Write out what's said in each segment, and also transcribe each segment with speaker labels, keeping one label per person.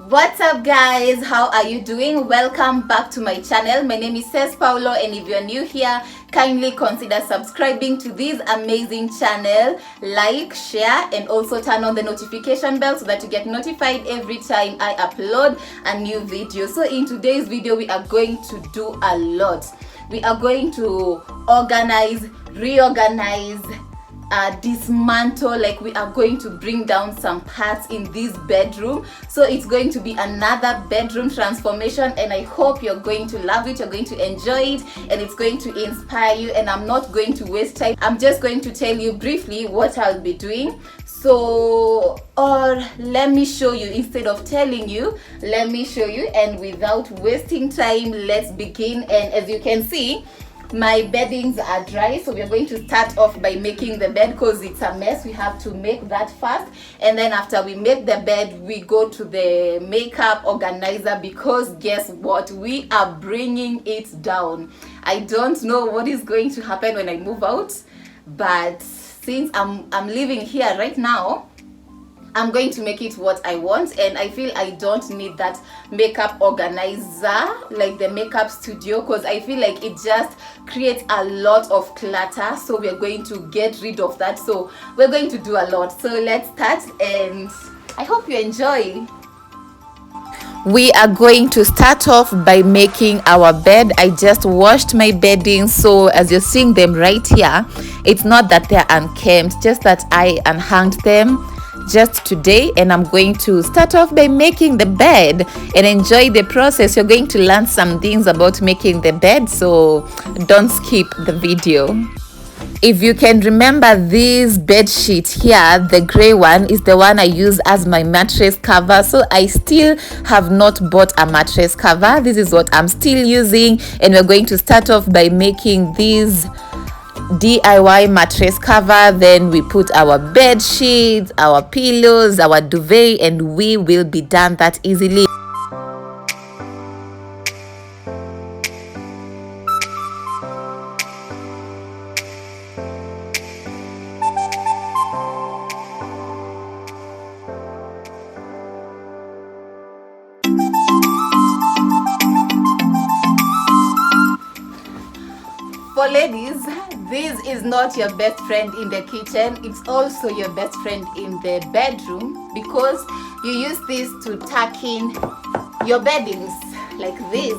Speaker 1: What's up guys, how are you doing? Welcome back to my channel. My name is Paulo, and if you're new here, kindly consider subscribing to this amazing channel. Like, share, and also turn on the notification bell so that you get notified every time I upload a new video. So in today's video, we are going to do a lot. We are going to organize, reorganize, dismantle, like we are going to bring down some parts in this bedroom. So it's going to be another bedroom transformation, and I hope you're going to love it, you're going to enjoy it, and it's going to inspire you. And I'm not going to waste time, I'm just going to tell you briefly what I'll be doing. So, or let me show you, instead of telling you, let me show you. And without wasting time, let's begin. And as you can see, my beddings are dry, so we're going to start off by making the bed because it's a mess. We have to make that first, and then after we make the bed, we go to the makeup organizer, because guess what, we are bringing it down. I don't know what is going to happen when I move out, but since I'm living here right now, I'm going to make it what I want. And I feel I don't need that makeup organizer, like the makeup studio, because I feel like it just creates a lot of clutter. So we're going to get rid of that. So we're going to do a lot. So let's start, and I hope you enjoy. We are going to start off by making our bed. I just washed my bedding, so as you're seeing them right here, it's not that they're unkempt, just that I unhung them just today. And I'm going to start off by making the bed and enjoy the process. You're going to learn some things about making the bed, so don't skip the video. If you can remember, this bed sheet here, the gray one, is the one I use as my mattress cover. So I still have not bought a mattress cover. This is what I'm still using, and we're going to start off by making these DIY mattress cover. Then we put our bed sheets, our pillows, our duvet, and we will be done that easily. For ladies, this is not your best friend in the kitchen, it's also your best friend in the bedroom, because you use this to tuck in your beddings like this.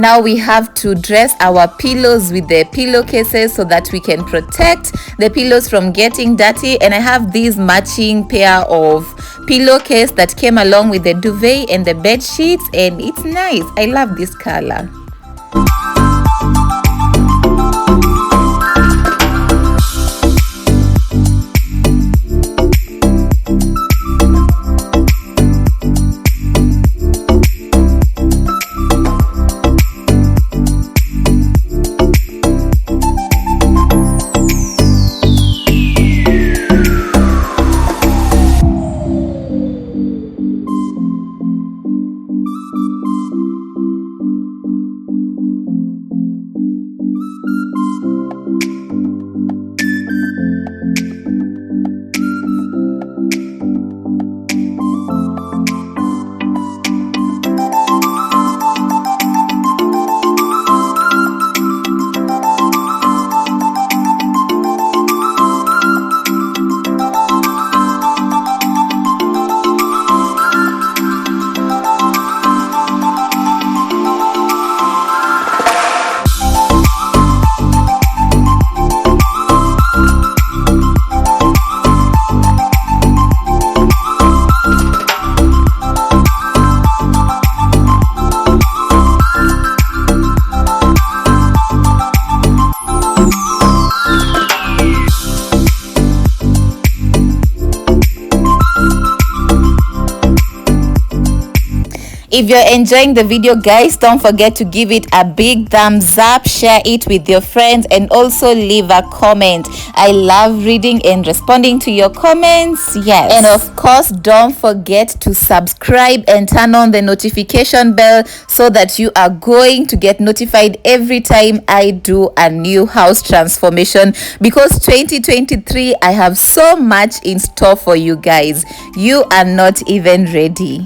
Speaker 1: now we have to dress our pillows with the pillowcases so that we can protect the pillows from getting dirty. And I have this matching pair of pillowcase that came along with the duvet and the bed sheets, and it's nice. I love this color. If you're enjoying the video, guys, don't forget to give it a big thumbs up, share it with your friends, and also leave a comment. I love reading and responding to your comments. Yes, and of course, don't forget to subscribe and turn on the notification bell so that you are going to get notified every time I do a new house transformation, because 2023 I have so much in store for you guys. You are not even ready.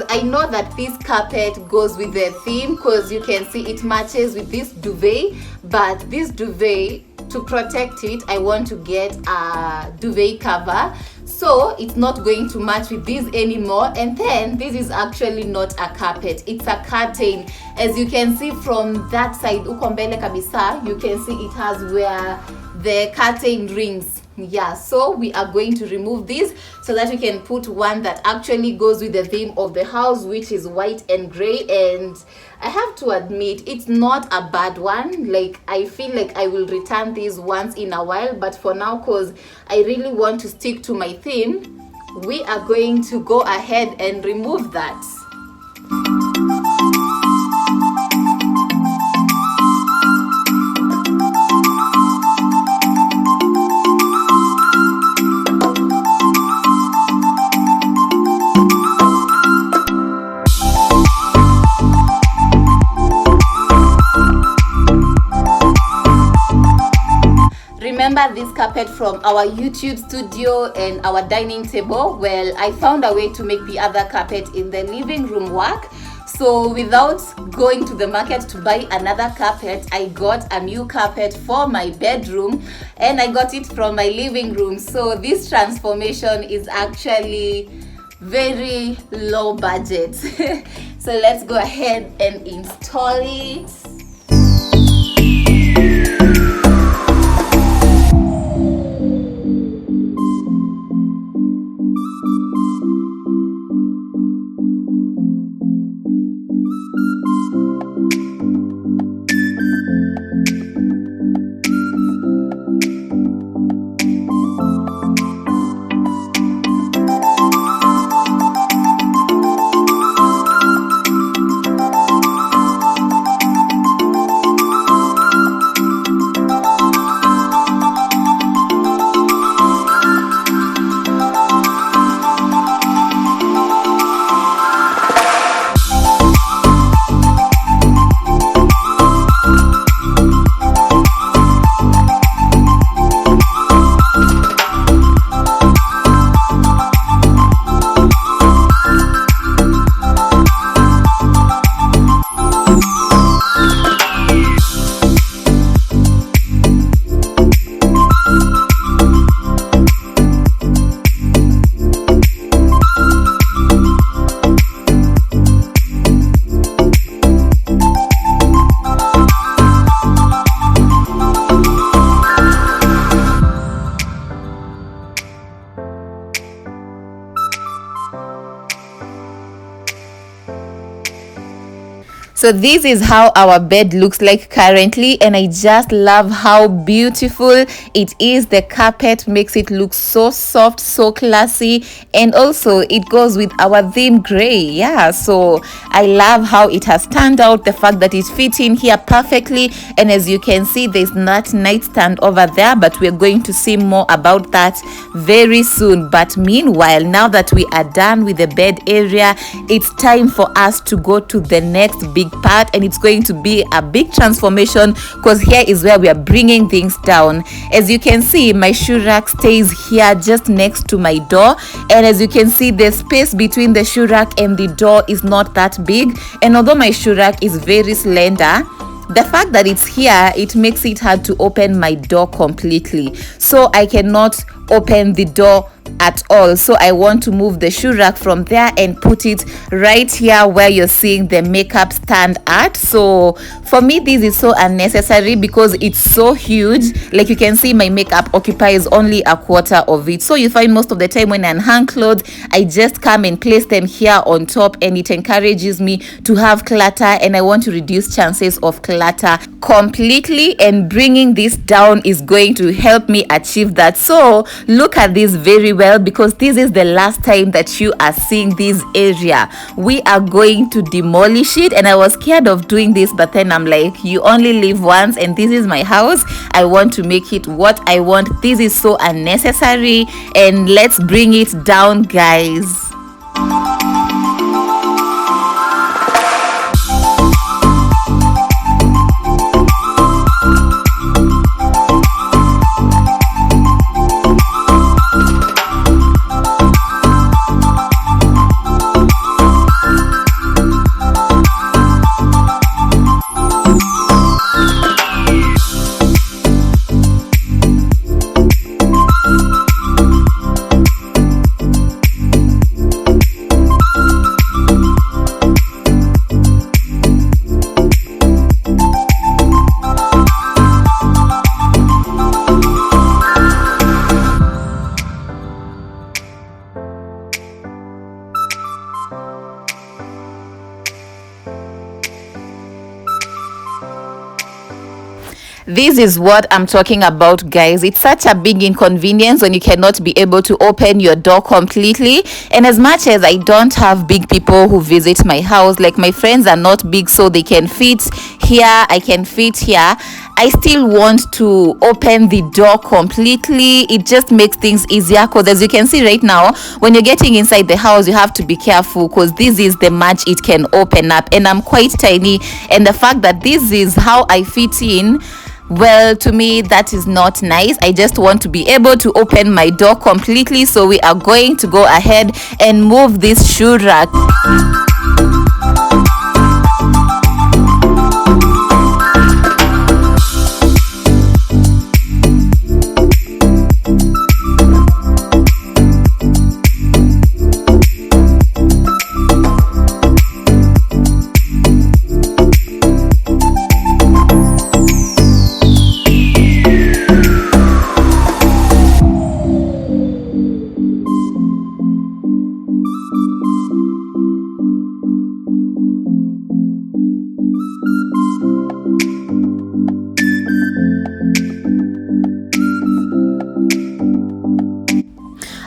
Speaker 1: I know that this carpet goes with the theme because you can see it matches with this duvet, but this duvet, to protect it, I want to get a duvet cover, so it's not going to match with this anymore. And then this is actually not a carpet, it's a curtain. As you can see from that side, uko mbele kabisa, you can see it has where the curtain rings. Yeah, so we are going to remove this so that we can put one that actually goes with the theme of the house, which is white and gray. And I have to admit, it's not a bad one. Like, I feel like I will return this once in a while, but for now, because I really want to stick to my theme, we are going to go ahead and remove that. this carpet from our YouTube studio and our dining table. Well, I found a way to make the other carpet in the living room work. So without going to the market to buy another carpet, I got a new carpet for my bedroom and I got it from my living room. So this transformation is actually very low budget. So let's go ahead and install it. So this is how our bed looks like currently, and I just love how beautiful it is. The carpet makes it look so soft, so classy, and also it goes with our theme gray. Yeah, so I love how it has turned out, the fact that it fits in here perfectly. And as you can see, there's that nightstand over there, but we're going to see more about that very soon. But meanwhile, now that we are done with the bed area, it's time for us to go to the next big part, and it's going to be a big transformation because here is where we are bringing things down. As you can see, my shoe rack stays here just next to my door, and as you can see, the space between the shoe rack and the door is not that big. And although my shoe rack is very slender, the fact that it's here, it makes it hard to open my door completely, so I cannot open the door at all. So I want to move the shoe rack from there and put it right here where you're seeing the makeup stand at. So for me, this is so unnecessary because it's so huge. Like you can see, my makeup occupies only a quarter of it. So you find most of the time when I hang clothes, I just come and place them here on top, and it encourages me to have clutter, and I want to reduce chances of clutter completely, and bringing this down is going to help me achieve that. So look at this very well, because this is the last time that you are seeing this area. We are going to demolish it, and I was scared of doing this, but then I'm like, you only live once, and this is my house. I want to make it what I want. This is so unnecessary, and let's bring it down, guys. This is what I'm talking about, guys. It's such a big inconvenience when you cannot be able to open your door completely. And as much as I don't have big people who visit my house, like my friends are not big, so they can fit here, I can fit here, I still want to open the door completely. It just makes things easier, because as you can see right now, when you're getting inside the house, you have to be careful, because this is the much it can open up, and I'm quite tiny, and the fact that this is how I fit in, Well, to me, that is not nice. I just want to be able to open my door completely. So we are going to go ahead and move this shoe rack.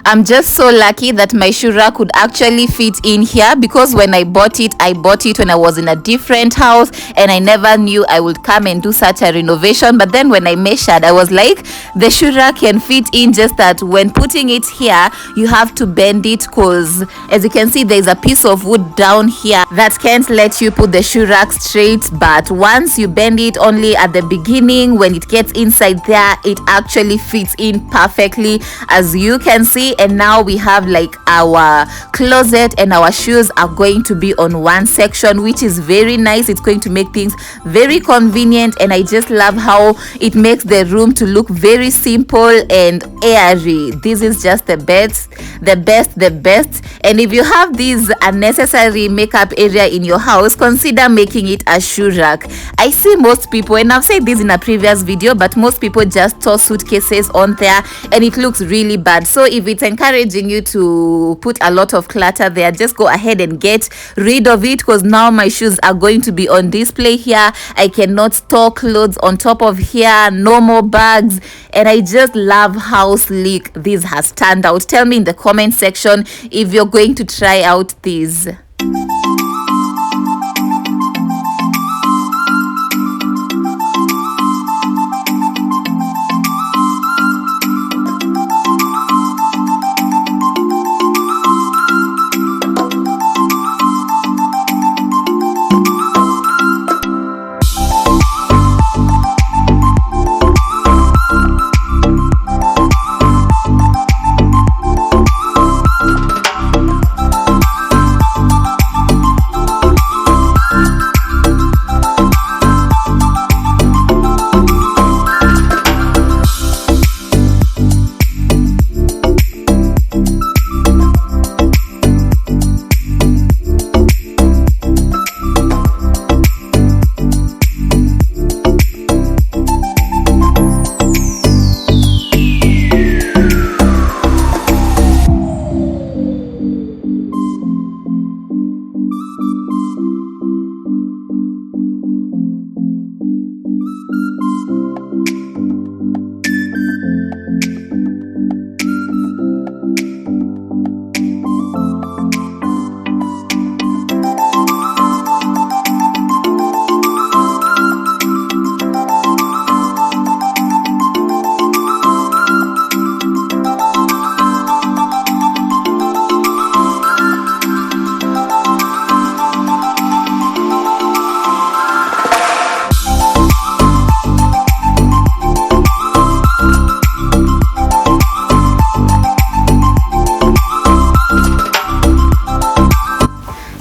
Speaker 1: I'm just so lucky that my shoe rack could actually fit in here, because when I bought it when I was in a different house and I never knew I would come and do such a renovation. But then when I measured, I was like, the shoe rack can fit in, just that when putting it here you have to bend it, because as you can see there's a piece of wood down here that can't let you put the shoe rack straight. But once you bend it only at the beginning, when it gets inside there, it actually fits in perfectly, as you can see. And now we have like our closet and our shoes are going to be on one section, which is very nice. It's going to make things very convenient, and I just love how it makes the room to look very simple and airy. This is just the best. And if you have this unnecessary makeup area in your house, consider making it a shoe rack. I see most people, and I've said this in a previous video, but most people just toss suitcases on there and it looks really bad. So if it's encouraging you to put a lot of clutter there, just go ahead and get rid of it, because now my shoes are going to be on display here. I cannot store clothes on top of here, no more bags, and I just love how sleek this has turned out. Tell me in the comment section if you're going to try out these.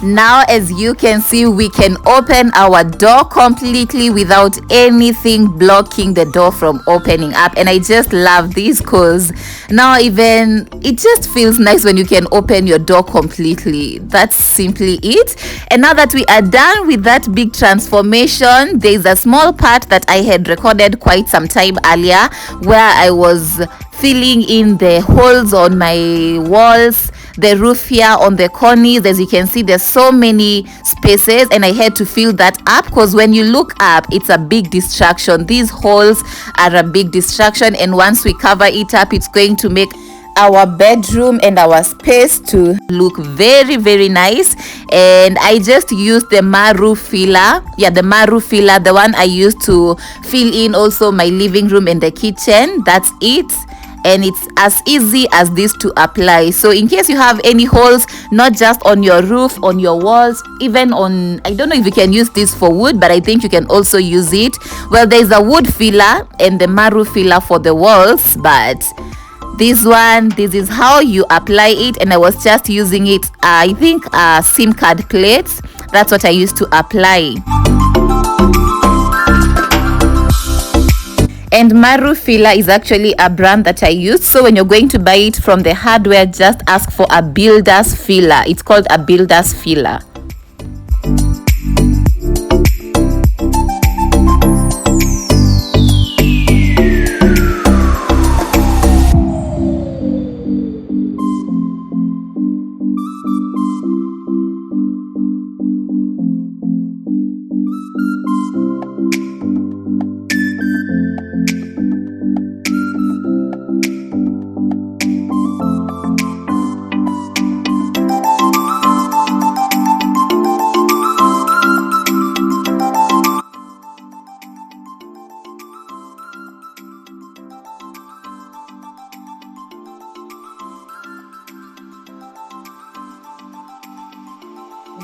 Speaker 1: Now, as you can see, we can open our door completely without anything blocking the door from opening up. And I just love this, because now even it just feels nice when you can open your door completely. That's simply it. And now that we are done with that big transformation, there's a small part that I had recorded quite some time earlier where I was filling in the holes on my walls, the roof here on the corners. As you can see, there's so many spaces, and I had to fill that up, because when you look up, it's a big distraction. These holes are a big distraction, and once we cover it up, it's going to make our bedroom and our space to look very, very nice. And I just used the Maru filler, the one I used to fill in also my living room and the kitchen. That's it. and it's as easy as this to apply. So in case you have any holes, not just on your roof, on your walls, even on, I don't know if you can use this for wood, but I think you can also use it. Well, there's a wood filler and the maru filler for the walls, but this is how you apply it. And I was just using it, I think SIM card plates, that's what I used to apply. And Maru filler is actually a brand that I use. So when you're going to buy it from the hardware, just ask for a builder's filler. It's called a builder's filler.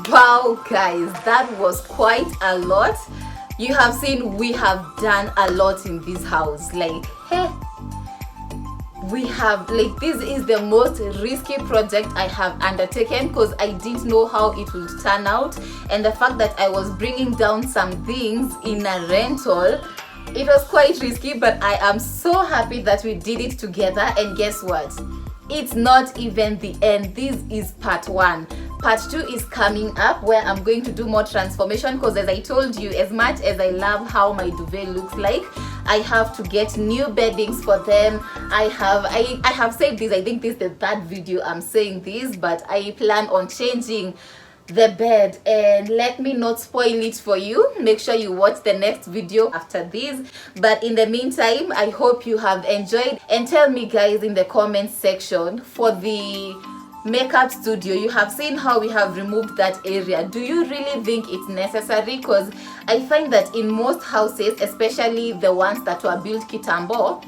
Speaker 1: Wow guys, that was quite a lot. You have seen we have done a lot in this house. Like, hey, we have, like, this is the most risky project I have undertaken because I didn't know how it would turn out, and the fact that I was bringing down some things in a rental, it was quite risky, but I am so happy that we did it together. And guess what? It's not even the end. This is part 1. Part 2 is coming up, where I'm going to do more transformation, because as I told you, as much as I love how my duvet looks like, I have to get new beddings for them. I have said this, I think this is the 3rd video I'm saying this, but I plan on changing the bed, and let me not spoil it for you. Make sure you watch the next video after this. But in the meantime, I hope you have enjoyed, and tell me guys in the comment section, for the makeup studio, you have seen how we have removed that area. Do you really think it's necessary? Because I find that in most houses, especially the ones that were built kitambo,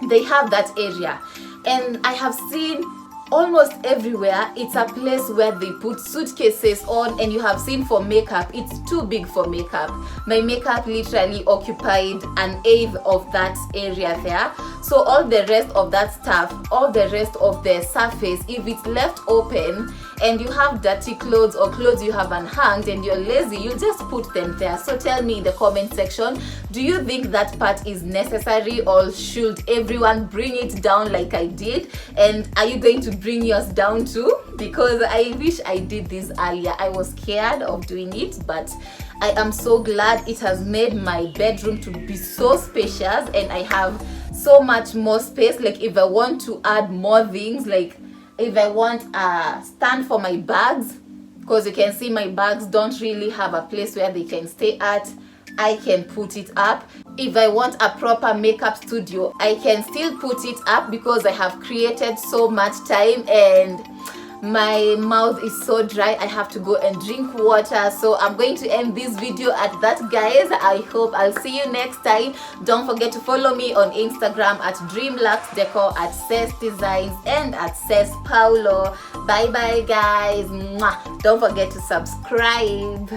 Speaker 1: they have that area, and I have seen almost everywhere it's a place where they put suitcases on, and you have seen for makeup, it's too big for makeup. My makeup literally occupied an eighth of that area there. So all the rest of that stuff, all the rest of the surface, if it's left open and you have dirty clothes or clothes you haven't hung and you're lazy, you just put them there. So tell me in the comment section, do you think that part is necessary, or should everyone bring it down like I did? And are you going to bring yours down too? Because I wish I did this earlier. I was scared of doing it, but I am so glad. It has made my bedroom to be so spacious, and I have so much more space. Like, if I want to add more things, like if I want a stand for my bags, because you can see my bags don't really have a place where they can stay at, I can put it up. If I want a proper makeup studio, I can still put it up, because I have created so much time and my mouth is so dry. I have to go and drink water. So I'm going to end this video at that, guys. I hope I'll see you next time. Don't forget to follow me on Instagram at DreamLuxDecor, at Ses Designs, and at Ses Paulo. Bye bye guys. Mwah. Don't forget to subscribe.